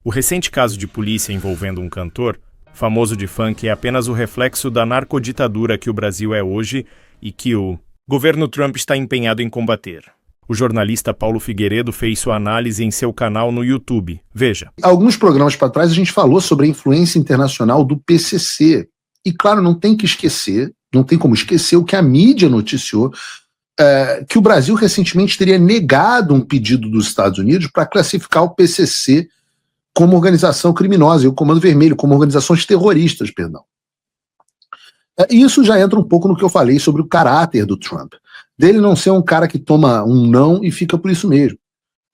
O recente caso de polícia envolvendo um cantor, famoso de funk, é apenas o reflexo da narcoditadura que o Brasil é hoje e que o governo Trump está empenhado em combater. O jornalista Paulo Figueiredo fez sua análise em seu canal no YouTube. Veja. Alguns programas para trás a gente falou sobre a influência internacional do PCC. E claro, não tem como esquecer o que a mídia noticiou, que o Brasil recentemente teria negado um pedido dos Estados Unidos para classificar o PCC como organização criminosa e o Comando Vermelho como organizações terroristas, perdão. Isso já entra um pouco no que eu falei sobre o caráter do Trump, dele não ser um cara que toma um não e fica por isso mesmo.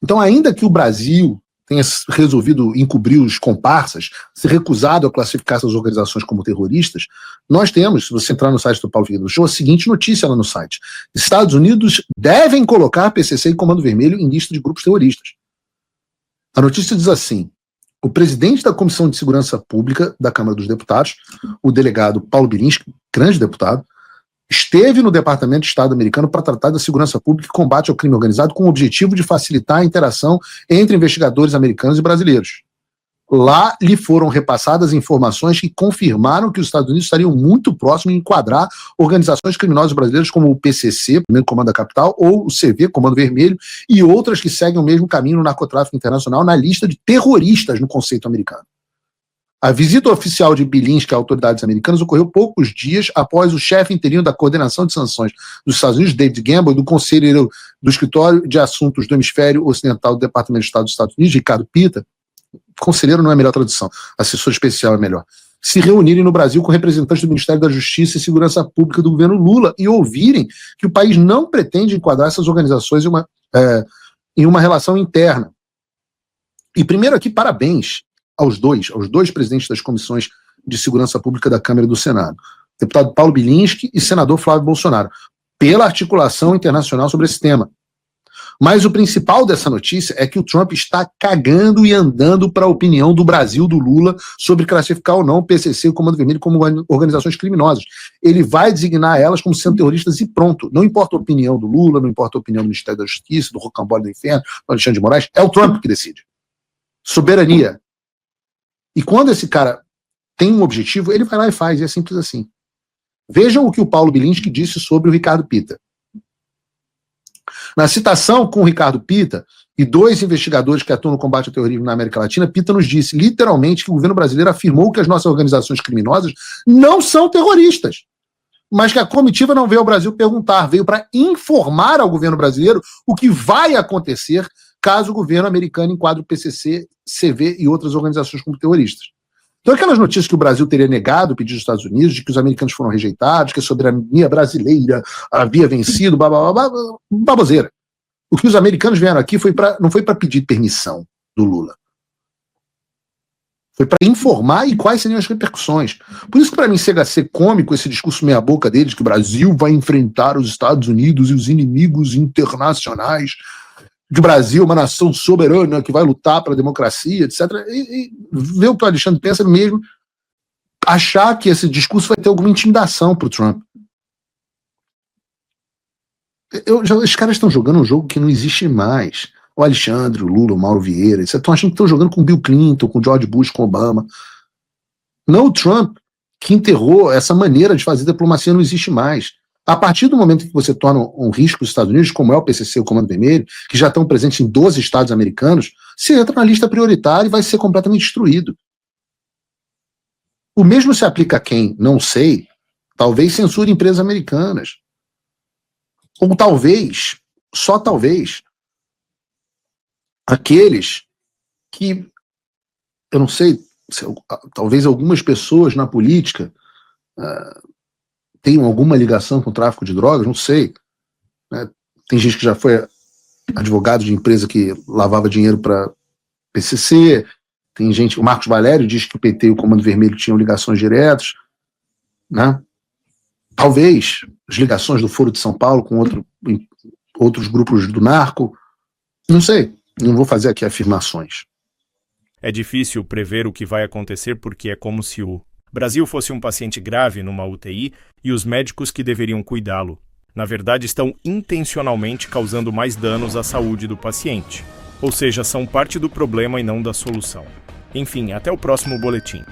Então, ainda que o Brasil tenha resolvido encobrir os comparsas, se recusado a classificar essas organizações como terroristas, nós temos, se você entrar no site do Paulo Figueiredo Show, a seguinte notícia lá no site: Estados Unidos devem colocar PCC e Comando Vermelho em lista de grupos terroristas. A notícia diz assim: o presidente da Comissão de Segurança Pública da Câmara dos Deputados, o delegado Paulo Bilinski, grande deputado, esteve no Departamento de Estado americano para tratar da segurança pública e combate ao crime organizado com o objetivo de facilitar a interação entre investigadores americanos e brasileiros. Lá lhe foram repassadas informações que confirmaram que os Estados Unidos estariam muito próximos de enquadrar organizações criminosas brasileiras como o PCC, Primeiro Comando da Capital, ou o CV, Comando Vermelho, e outras que seguem o mesmo caminho no narcotráfico internacional na lista de terroristas no conceito americano. A visita oficial de Bilinski a autoridades americanas ocorreu poucos dias após o chefe interino da Coordenação de Sanções dos Estados Unidos, David Gamble, e do conselheiro do Escritório de Assuntos do Hemisfério Ocidental do Departamento de Estado dos Estados Unidos, Ricardo Pita, conselheiro não é a melhor tradução, assessor especial é melhor, se reunirem no Brasil com representantes do Ministério da Justiça e Segurança Pública do governo Lula e ouvirem que o país não pretende enquadrar essas organizações em uma relação interna. E primeiro aqui, parabéns aos dois presidentes das comissões de segurança pública da Câmara e do Senado, deputado Paulo Bilinski e senador Flávio Bolsonaro, pela articulação internacional sobre esse tema. Mas o principal dessa notícia é que o Trump está cagando e andando para a opinião do Brasil, do Lula, sobre classificar ou não o PCC e o Comando Vermelho como organizações criminosas. Ele vai designar elas como sendo terroristas e pronto. Não importa a opinião do Lula, não importa a opinião do Ministério da Justiça, do Rocambole do Inferno, do Alexandre de Moraes, é o Trump que decide. Soberania. E quando esse cara tem um objetivo, ele vai lá e faz, e é simples assim. Vejam o que o Paulo Bilinski disse sobre o Ricardo Pita. Na citação com o Ricardo Pita e dois investigadores que atuam no combate ao terrorismo na América Latina, Pita nos disse literalmente que o governo brasileiro afirmou que as nossas organizações criminosas não são terroristas, mas que a comitiva não veio ao Brasil perguntar, veio para informar ao governo brasileiro o que vai acontecer caso o governo americano enquadre o PCC, CV e outras organizações como terroristas. Então aquelas notícias que o Brasil teria negado o pedido dos Estados Unidos, de que os americanos foram rejeitados, que a soberania brasileira havia vencido, baboseira. O que os americanos vieram aqui não foi para pedir permissão do Lula. Foi para informar e quais seriam as repercussões. Por isso que para mim chega a ser cômico esse discurso meia boca deles, que o Brasil vai enfrentar os Estados Unidos e os inimigos internacionais, que o Brasil é uma nação soberana que vai lutar pela democracia, etc. E ver o que o Alexandre pensa mesmo, achar que esse discurso vai ter alguma intimidação para o Trump. Os caras estão jogando um jogo que não existe mais. O Alexandre, o Lula, o Mauro Vieira, etc. Estão achando que estão jogando com Bill Clinton, com George Bush, com Obama. Não o Trump, que enterrou essa maneira de fazer diplomacia, não existe mais. A partir do momento que você torna um risco os Estados Unidos, como é o PCC e o Comando Vermelho, que já estão presentes em 12 estados americanos, você entra na lista prioritária e vai ser completamente destruído. O mesmo se aplica a quem, não sei, talvez censure empresas americanas. Ou talvez, só talvez, aqueles que, eu não sei, talvez algumas pessoas na política tenham alguma ligação com o tráfico de drogas, não sei. Né? Tem gente que já foi advogado de empresa que lavava dinheiro para PCC, tem gente, o Marcos Valério diz que o PT e o Comando Vermelho tinham ligações diretas, né? Talvez as ligações do Foro de São Paulo com outros grupos do narco, não sei, não vou fazer aqui afirmações. É difícil prever o que vai acontecer porque é como se o Brasil fosse um paciente grave numa UTI e os médicos que deveriam cuidá-lo, na verdade, estão intencionalmente causando mais danos à saúde do paciente. Ou seja, são parte do problema e não da solução. Enfim, até o próximo boletim.